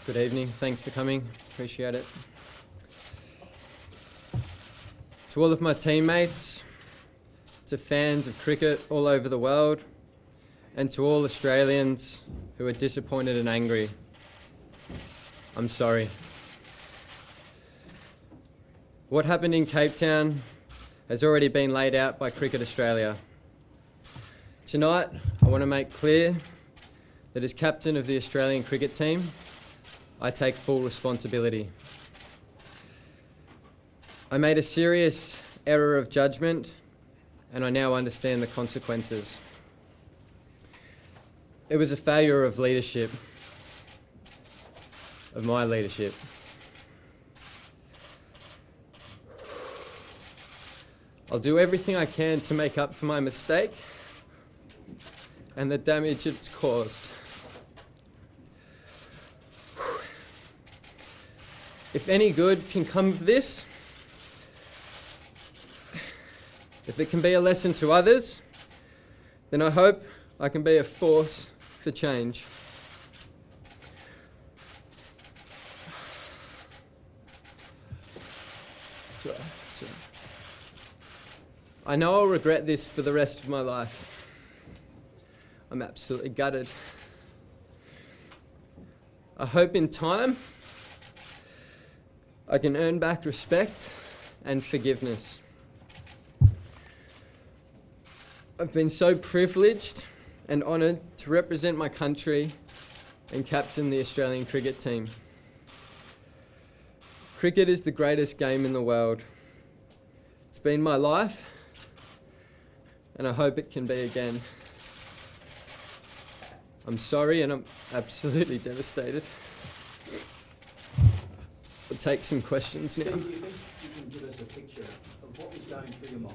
Good evening. Thanks for coming. Appreciate it. To all of my teammates, to fans of cricket all over the world, and to all Australians who are disappointed and angry, I'm sorry. What happened in Cape Town has already been laid out by Cricket Australia. Tonight, I want to make clear that as captain of the Australian cricket team, I take full responsibility. I made a serious error of judgment, and I now understand the consequences. It was a failure of leadership, of my leadership. I'll do everything I can to make up for my mistake and the damage it's caused. If any good can come of this, if it can be a lesson to others, then I hope I can be a force for change. I know I'll regret this for the rest of my life. I'm absolutely gutted. I hope in time I can earn back respect and forgiveness. I've been so privileged and honoured to represent my country and captain the Australian cricket team. Cricket is the greatest game in the world. It's been my life, and I hope it can be again. I'm sorry, and I'm absolutely devastated. I'll take some questions now. Do you think you can give us a picture of what was going through your mind